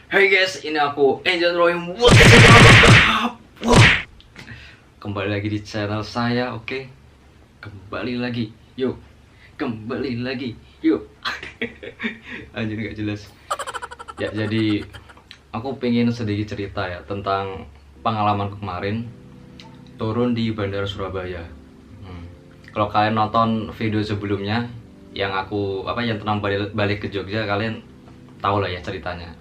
Hai guys, ini aku Angel Roy. Kembali lagi di channel saya, oke? Kembali lagi, yuk. Kembali lagi, yuk. Anjir gak jelas. Ya, jadi aku pengen sedikit cerita ya tentang pengalaman kemarin turun di Bandara Surabaya. Kalau kalian nonton video sebelumnya yang aku yang tentang balik ke Jogja, kalian tahu lah ya ceritanya.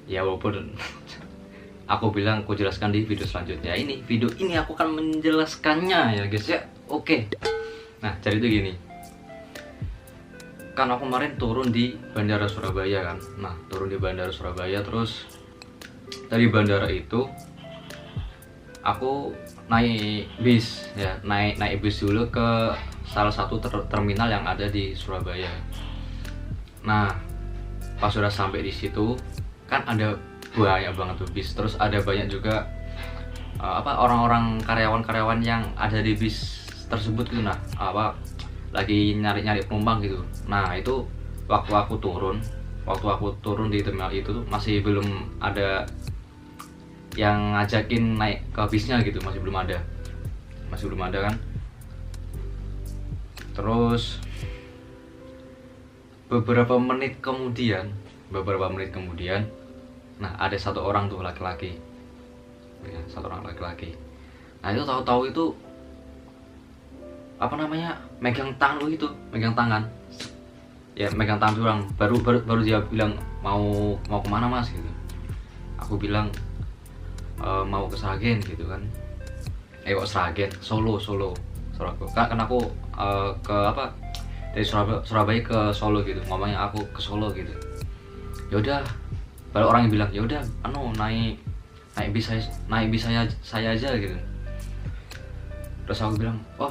Ya walaupun aku bilang aku jelaskan di video selanjutnya, video ini aku akan menjelaskannya ya guys ya. Oke. Nah, jadi itu gini. Kan aku kemarin turun di Bandara Surabaya kan. Nah, turun di Bandara Surabaya, terus dari bandara itu aku naik bis ya, naik bis dulu ke salah satu terminal yang ada di Surabaya. Nah, pas sudah sampai di situ kan ada banyak banget tuh bis, terus ada banyak juga orang-orang karyawan yang ada di bis tersebut gitu. Nah, lagi nyari penumpang gitu. Nah, itu waktu aku turun di terminal itu tuh masih belum ada yang ngajakin naik ke bisnya gitu, masih belum ada kan. Terus beberapa menit kemudian, nah ada satu orang tuh laki-laki ya, Nah, itu tahu-tahu itu megang tangan ya, megang tangan orang. Baru dia bilang mau kemana mas gitu. Aku bilang mau ke Sragen gitu kan. Kok Sragen? Solo kan aku dari Surabaya ke Solo gitu, ngomongnya aku ke Solo gitu. Yaudah, baru orang yang bilang yaudah naik bis saya aja gitu. Terus aku bilang, oh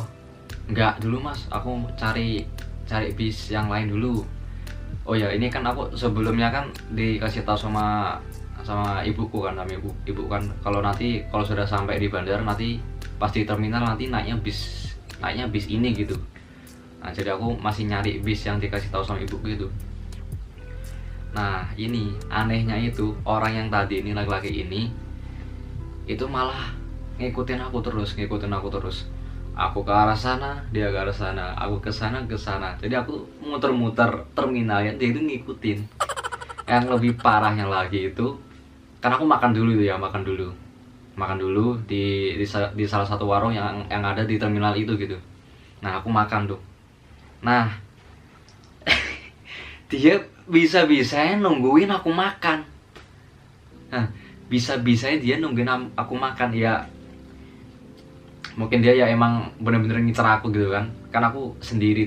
enggak dulu mas, aku cari bis yang lain dulu. Oh ya, ini kan aku sebelumnya kan dikasih tahu sama ibuku kan, ibu kan kalau sudah sampai di bandara, nanti pasti terminal nanti naiknya bis ini gitu. Nah, jadi aku masih nyari bis yang dikasih tahu sama ibuku gitu. Nah, ini anehnya itu orang yang tadi ini, laki-laki ini itu malah ngikutin aku terus. Aku ke arah sana, dia ke arah sana, aku ke sana. Jadi aku muter-muter terminalnya, dia itu ngikutin. Yang lebih parahnya lagi itu, kan aku makan dulu di salah satu warung yang ada di terminal itu gitu. Nah, aku makan tuh. Nah, dia bisa-bisanya nungguin aku makan. Nah, bisa-bisanya dia nungguin aku makan ya. Mungkin dia ya emang bener-bener ngincer aku gitu kan. Kan aku sendiri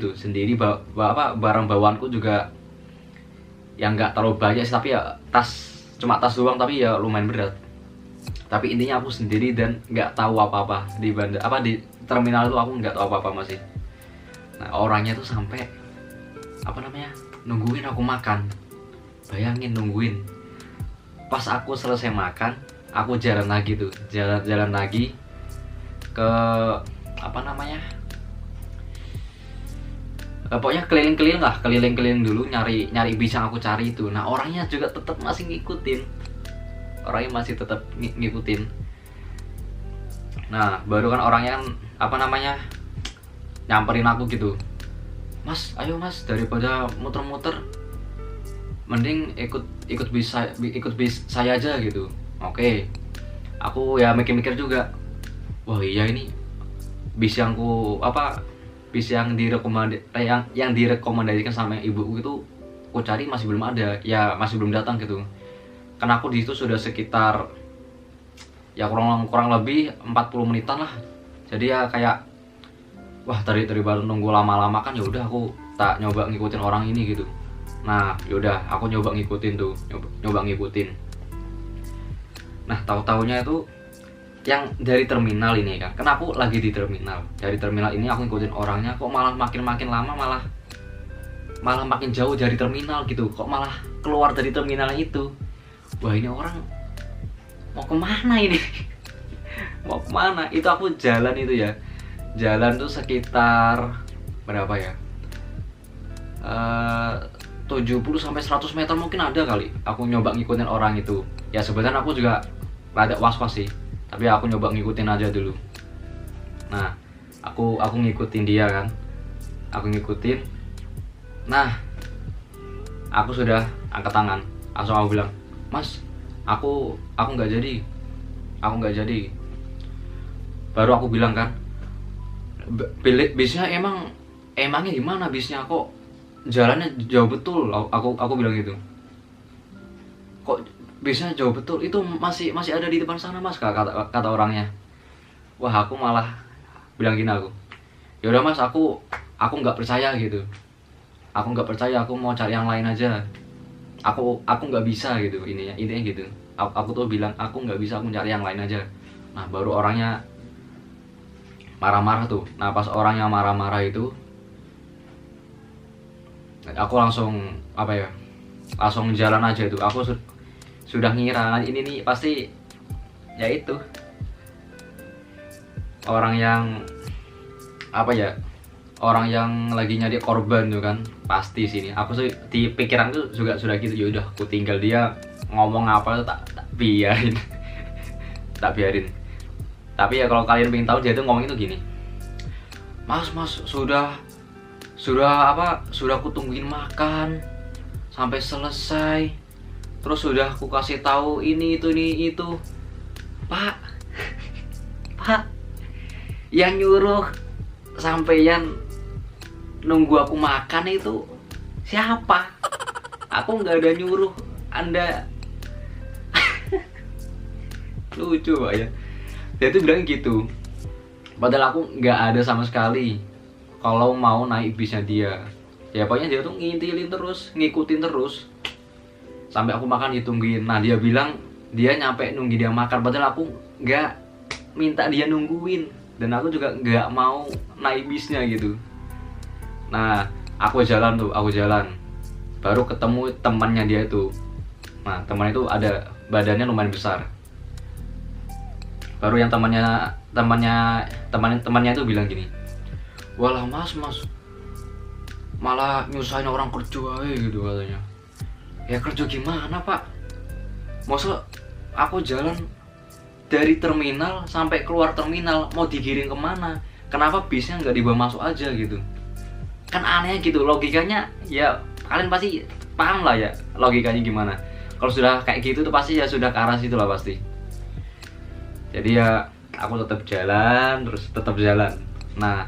barang bawaanku juga yang nggak terlalu banyak sih, tapi ya cuma tas doang, tapi ya lumayan berat. Tapi intinya aku sendiri dan nggak tahu apa-apa di terminal itu, aku nggak tahu apa-apa masih. Nah, orangnya tuh sampai nungguin aku makan. Bayangin, nungguin. Pas aku selesai makan, aku jalan lagi ke pokoknya keliling-keliling dulu nyari bis yang aku cari itu. Nah, orangnya juga tetap masih ngikutin. Nah, baru kan orangnya nyamperin aku gitu. Mas, ayo mas, daripada muter-muter mending ikut bis saya aja gitu. Oke. Aku ya mikir-mikir juga. Wah, iya, ini bis yang direkomendasikan sama ibuku itu aku cari masih belum ada, ya masih belum datang gitu. Karena aku di situ sudah sekitar ya kurang lebih 40 menitan lah. Jadi ya kayak wah, daripada nunggu lama-lama kan, ya udah aku tak nyoba ngikutin orang ini gitu. Nah, yaudah aku nyoba ngikutin. Nah, tahu-taunya itu yang dari terminal ini kan aku lagi di terminal. Dari terminal ini aku ngikutin orangnya, kok malah makin lama malah makin jauh dari terminal gitu. Kok malah keluar dari terminal itu. Wah, ini orang mau kemana ini? Mau kemana? Itu aku jalan tuh sekitar berapa ya? 70 sampai 100 meter mungkin ada kali aku nyoba ngikutin orang itu. Ya sebenarnya aku juga rada was-was sih, tapi aku nyoba ngikutin aja dulu. Nah, aku ngikutin dia kan, aku ngikutin. Nah, aku sudah angkat tangan, langsung aku bilang, "Mas, aku nggak jadi." Baru aku bilang kan, bisnya emangnya gimana bisnya, kok jalannya jauh betul. Aku bilang gitu, kok bisnya jauh betul, itu masih ada di depan sana mas, kata orangnya. Wah, aku malah bilang gini, ya udah mas, aku nggak percaya gitu, aku nggak percaya, aku mau cari yang lain aja, aku nggak bisa gitu, intinya gitu. Aku tuh bilang aku nggak bisa, aku cari yang lain aja. Nah, baru orangnya marah-marah tuh. Nah, pas orangnya marah-marah itu, aku langsung langsung jalan aja itu. Aku sudah ngira ini nih pasti ya itu orang yang orang yang lagi nyari korban tuh kan, pasti sini. Aku sih di pikiran tuh juga sudah gitu, ya udah aku tinggal dia ngomong apa tuh tak biarin. Tak biarin. Tapi ya kalau kalian pengen tahu, dia tuh ngomong itu gini, mas sudah aku tungguin makan sampai selesai, terus sudah aku kasih tahu ini itu pak. Yang nyuruh sampeyan nunggu aku makan itu siapa? Aku nggak ada nyuruh Anda. Lucu pak ya, dia tuh bilang gitu, padahal aku nggak ada sama sekali kalau mau naik bisnya dia. Ya pokoknya dia tuh ngintilin terus, ngikutin terus sampai aku makan ditungguin. Nah, dia bilang dia nyampe nunggu dia makan, padahal aku nggak minta dia nungguin, dan aku juga nggak mau naik bisnya gitu. Nah, aku jalan, baru ketemu temannya dia itu. Nah, teman itu ada badannya lumayan besar. Baru yang temannya itu bilang gini, walah mas malah nyusahin orang kerja aja gitu katanya. Ya kerja gimana pak, masa aku jalan dari terminal sampai keluar terminal mau digiring kemana, kenapa bisnya nggak dibawa masuk aja gitu kan, aneh gitu logikanya. Ya kalian pasti paham lah ya logikanya gimana. Kalau sudah kayak gitu tuh pasti ya sudah ke arah situ lah pasti. Jadi ya aku tetap jalan. Nah,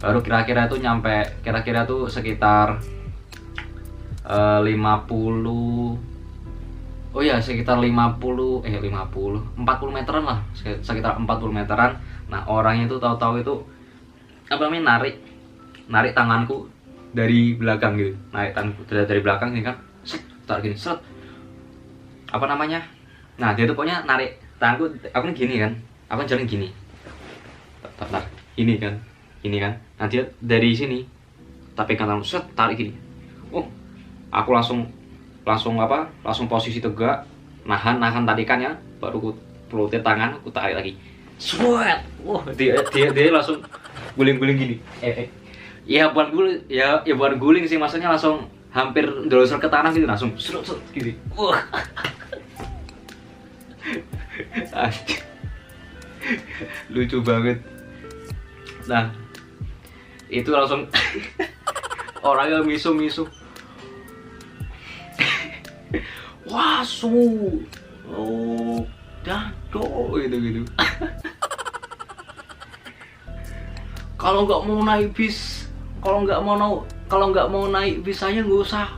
baru kira-kira tuh nyampe, kira-kira tuh sekitar 40 sekitar 40 meteran lah, sekitar 40 meteran. Nah, orangnya itu tahu-tahu itu narik tanganku dari belakang gitu, dari belakang ini kan, tarik gini, nah dia tuh pokoknya narik tanganku, aku gini kan, aku jalan gini, ini kan, nah dia dari sini tapi kan langsung tarik gini. Aku langsung posisi tegak, nahan tarikannya, baru ku pelutin tangan, aku tarik lagi, sweat. Dia langsung guling-guling gini. Ya bukan guling sih, maksudnya langsung hampir dolosor ke tanah gitu, langsung serut gini. Lucu banget. Nah, itu langsung orangnya misu. Wasu, dado gitu. Kalau nggak mau naik bis, kalau nggak mau naik bis saya nggak usah.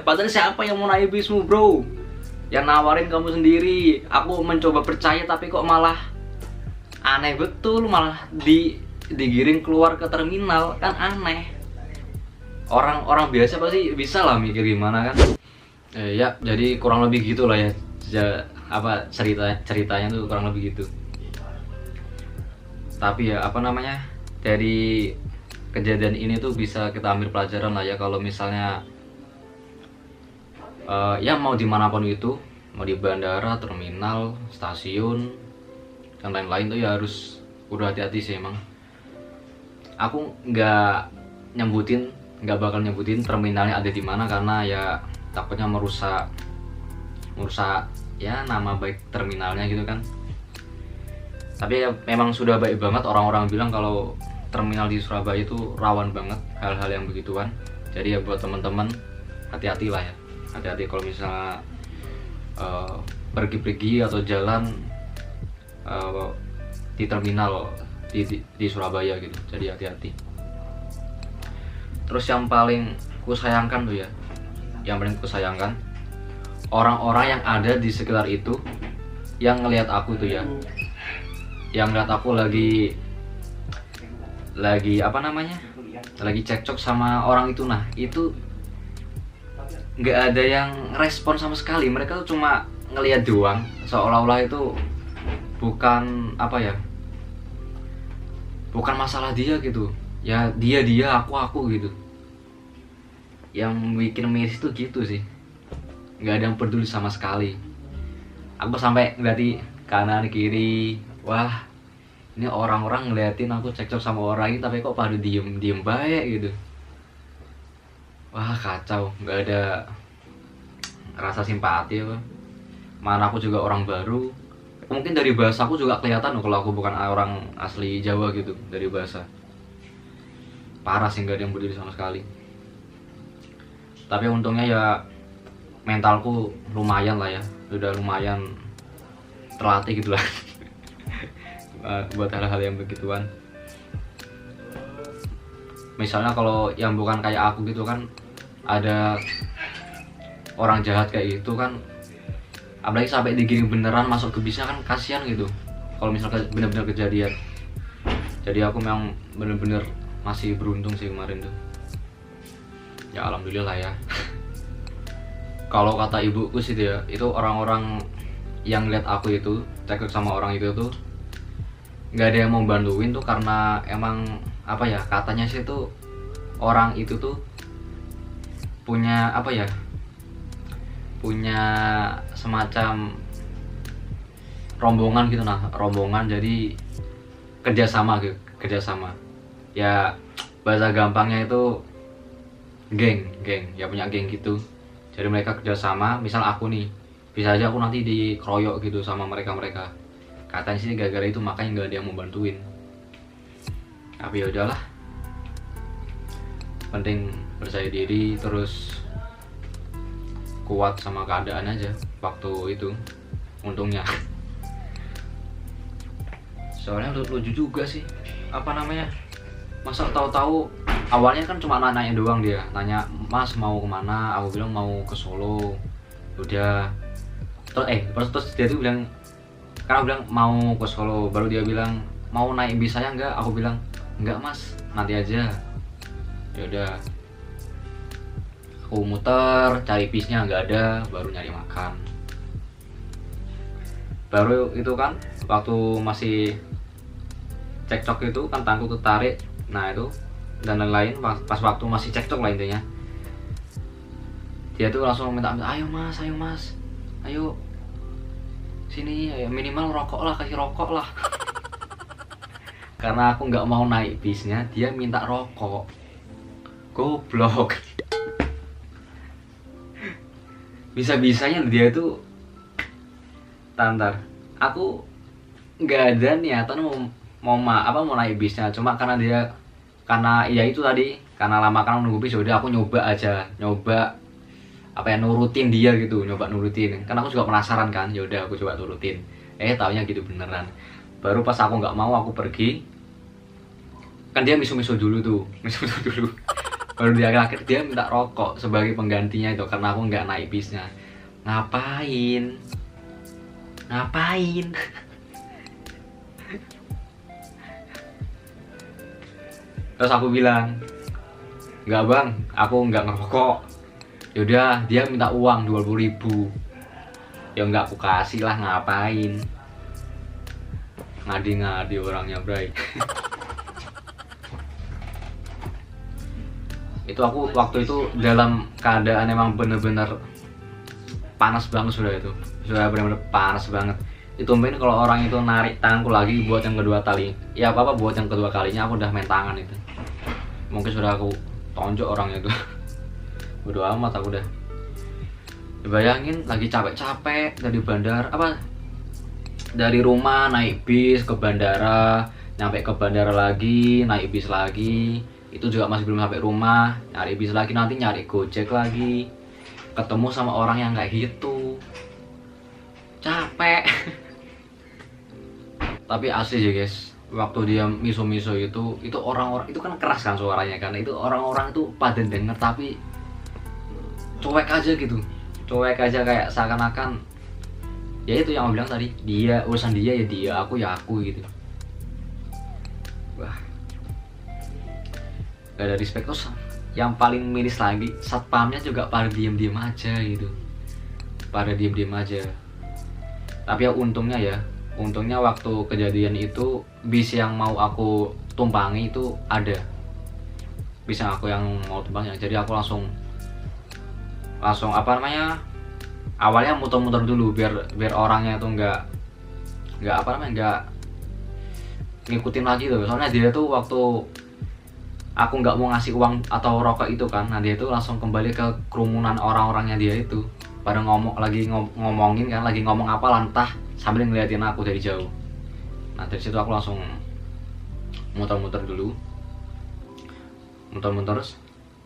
Padahal siapa yang mau naik bismu bro? Yang nawarin kamu sendiri. Aku mencoba percaya tapi kok malah aneh betul, malah digiring keluar ke terminal, kan aneh. Orang biasa pasti bisa lah mikir gimana kan. Ya jadi kurang lebih gitulah ya, ceritanya tuh kurang lebih gitu. Tapi ya dari kejadian ini tuh bisa kita ambil pelajaran lah ya, kalau misalnya ya mau dimanapun itu, mau di bandara, terminal, stasiun, dan lain-lain tuh ya harus udah hati-hati sih emang. Aku nggak nyebutin nggak bakal nyebutin terminalnya ada di mana, karena ya takutnya merusak ya nama baik terminalnya gitu kan. Tapi ya memang sudah baik banget, orang-orang bilang kalau terminal di Surabaya itu rawan banget hal-hal yang begituan. Jadi ya buat teman-teman hati-hati lah ya, hati-hati kalau misalnya pergi-pergi atau jalan di terminal di Surabaya gitu. Jadi hati-hati. Terus yang paling kusayangkan tuh ya, yang paling kusayangkan orang-orang yang ada di sekitar itu yang ngelihat aku tuh ya, yang ngeliat aku lagi apa namanya, lagi cekcok sama orang itu. Nah itu nggak ada yang respon sama sekali, mereka tuh cuma ngelihat doang, seolah-olah itu bukan apa ya, bukan masalah dia gitu ya, dia aku gitu. Yang bikin miris tuh gitu sih, nggak ada yang peduli sama sekali. Aku sampai ngeliati kanan kiri, wah ini orang-orang ngeliatin aku cekcok sama orang ini tapi kok pada diem baik gitu. Wah kacau, nggak ada rasa simpati apa. Mana aku juga orang baru, mungkin dari bahasa aku juga kelihatan kalau aku bukan orang asli Jawa gitu, dari bahasa. Parah sih, nggak ada yang peduli sama sekali. Tapi untungnya ya mentalku lumayan lah ya, udah lumayan terlatih gitu lah buat hal-hal yang begituan. Misalnya kalau yang bukan kayak aku gitu kan, ada orang jahat kayak gitu kan, apalagi sampai digiring beneran masuk ke bisnya kan, kasihan gitu kalau misalnya bener-bener kejadian. Jadi aku memang bener-bener masih beruntung sih kemarin tuh ya, alhamdulillah ya. Kalau kata ibuku sih dia, itu orang-orang yang lihat aku itu cekcok sama orang itu tuh nggak ada yang mau bantuin tuh, karena emang apa ya, katanya sih tuh orang itu tuh punya apa ya, punya semacam rombongan gitu. Nah rombongan, jadi kerjasama gitu, kerjasama ya, bahasa gampangnya itu geng ya, punya geng gitu. Jadi mereka kerjasama, misal aku nih, bisa aja aku nanti dikeroyok gitu sama mereka. Katanya sih gara-gara itu makanya nggak ada yang mau bantuin. Tapi ya udahlah, penting percaya diri, terus kuat sama keadaan aja waktu itu, untungnya. Soalnya lucu juga sih, apa namanya, masa tahu-tahu awalnya kan cuma nanya doang, dia nanya mas mau kemana, aku bilang mau ke Solo. Udah terus dia tuh bilang, karena aku bilang mau ke Solo, baru dia bilang mau naik bis saya enggak, aku bilang enggak mas, nanti aja. Ya udah, aku muter cari bisnya nggak ada, baru nyari makan. Baru itu kan waktu masih cekcok itu kan, tanganku ketarik, nah itu dan lain-lain. Pas waktu masih cekcok lah intinya, dia tuh langsung minta, ayo mas, ayo sini, ayo, minimal rokok lah, kasih rokok lah. Karena aku nggak mau naik bisnya, dia minta rokok. Goblok. Bisa-bisanya dia tuh tantar. Aku nggak ada niatan mau naik bisnya, cuma karena ya itu tadi, karena lama kan nunggu bis, udah aku nyoba apa ya, nurutin dia gitu, nurutin. Karena aku juga penasaran kan, ya udah aku coba turutin. Taunya gitu beneran. Baru pas aku nggak mau, aku pergi, kan dia misu-misu dulu tuh, baru di akhir-akhir dia minta rokok sebagai penggantinya itu, karena aku nggak naik bisnya. Ngapain? Terus aku bilang, nggak bang, aku nggak ngerokok. Yaudah, dia minta uang 20.000. Ya nggak aku kasih lah, ngapain? Ngadi-ngadi orangnya, bray. Itu aku waktu itu dalam keadaan emang bener-bener panas banget, sudah bener-bener panas banget. Itu mungkin kalau orang itu narik tanganku lagi buat yang kedua kali, ya apa buat yang kedua kalinya aku udah main tangan itu. Mungkin sudah aku tonjok orangnya tuh. Bodo amat aku dah. Bayangin lagi capek-capek dari bandara dari rumah naik bis ke bandara, nyampe ke bandara lagi naik bis lagi, itu juga masih belum sampai rumah, nyari bis lagi, nanti nyari Gojek lagi, ketemu sama orang yang kayak gitu, capek. Tapi asli ya guys, waktu dia miso-miso itu orang-orang itu kan keras kan suaranya kan, itu orang-orang itu pada denger tapi cuek aja gitu, cuek aja kayak seakan-akan ya itu yang aku bilang tadi, dia urusan dia ya dia, aku ya aku gitu. Wah, gak ada respect. Terus yang paling miris lagi, satpamnya juga pada diem-diem aja gitu, pada diem-diem aja. Tapi ya untungnya waktu kejadian itu bis yang mau aku tumpangi itu ada, bis yang mau tumpangi, jadi aku langsung awalnya muter-muter dulu biar orangnya tuh nggak ngikutin lagi tuh. Soalnya dia tuh waktu aku nggak mau ngasih uang atau rokok itu kan, nah dia tuh langsung kembali ke kerumunan orang-orangnya dia itu, pada ngomongin kan, lagi ngomong apa lantah sambil ngeliatin aku dari jauh. Nah dari situ aku langsung muter-muter dulu,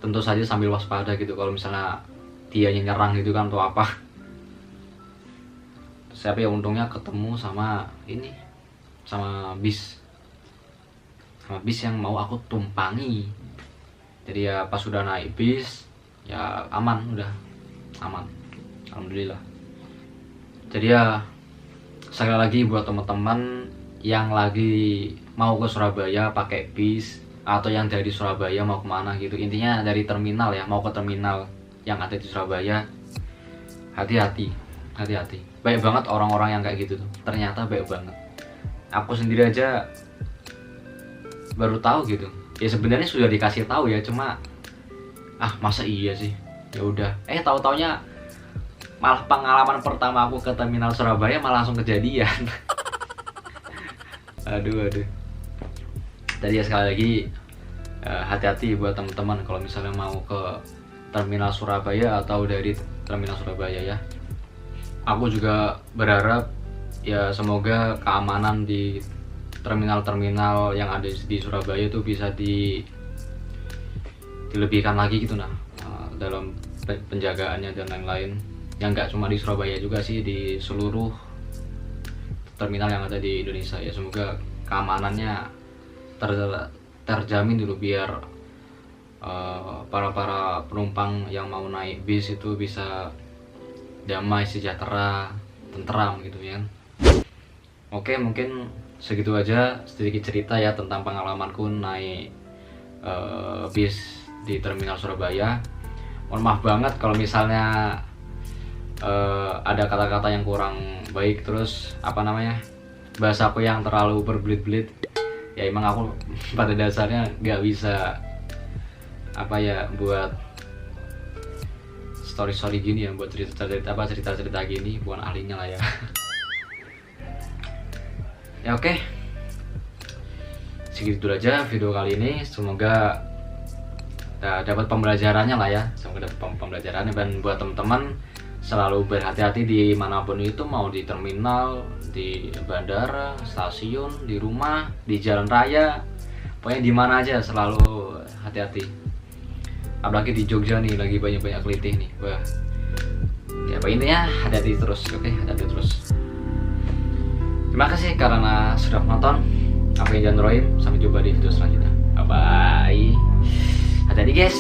tentu saja sambil waspada gitu kalau misalnya dia nyerang gitu kan atau apa. Tapi ya untungnya ketemu sama bis yang mau aku tumpangi. Jadi ya pas sudah naik bis ya udah aman, alhamdulillah. Jadi ya sekali lagi buat teman-teman yang lagi mau ke Surabaya pakai bis, atau yang dari Surabaya mau kemana gitu, intinya dari terminal ya, mau ke terminal yang ada di Surabaya, hati-hati. Baik banget orang-orang yang kayak gitu tuh, ternyata baik banget. Aku sendiri aja baru tahu gitu. Ya sebenarnya sudah dikasih tahu ya, cuma masa iya sih, ya udah. Tahu-taunya malah pengalaman pertama aku ke terminal Surabaya malah langsung kejadian. aduh. Tadi ya sekali lagi hati-hati buat teman-teman kalau misalnya mau ke terminal Surabaya atau dari terminal Surabaya ya. Aku juga berharap ya semoga keamanan di terminal-terminal yang ada di Surabaya itu bisa dilebihkan lagi gitu dalam penjagaannya dan lain-lain. Yang nggak cuma di Surabaya juga sih, di seluruh terminal yang ada di Indonesia ya. Semoga keamanannya terjamin dulu biar para penumpang yang mau naik bis itu bisa damai, sejahtera, tentram gitu ya. Oke, mungkin segitu aja sedikit cerita ya tentang pengalamanku naik bis di terminal Surabaya. Mohon maaf banget kalau misalnya ada kata-kata yang kurang baik, terus bahasa aku yang terlalu berbelit-belit. Ya emang aku pada dasarnya nggak bisa buat story gini ya, buat cerita-cerita gini, bukan ahlinya lah ya. Ya oke. Segitu dulu aja video kali ini, semoga dapat pembelajarannya lah ya, dan buat teman-teman selalu berhati-hati dimanapun itu, mau di terminal, di bandara, stasiun, di rumah, di jalan raya, pokoknya di mana aja selalu hati-hati. Apalagi di Jogja nih lagi banyak kelitih nih. Wah. Ya intinya hati-hati terus, oke? Hati-hati terus. Terima kasih karena sudah menonton. Aku Jan Roim, sampai jumpa di video selanjutnya. Bye bye. Hati-hati guys.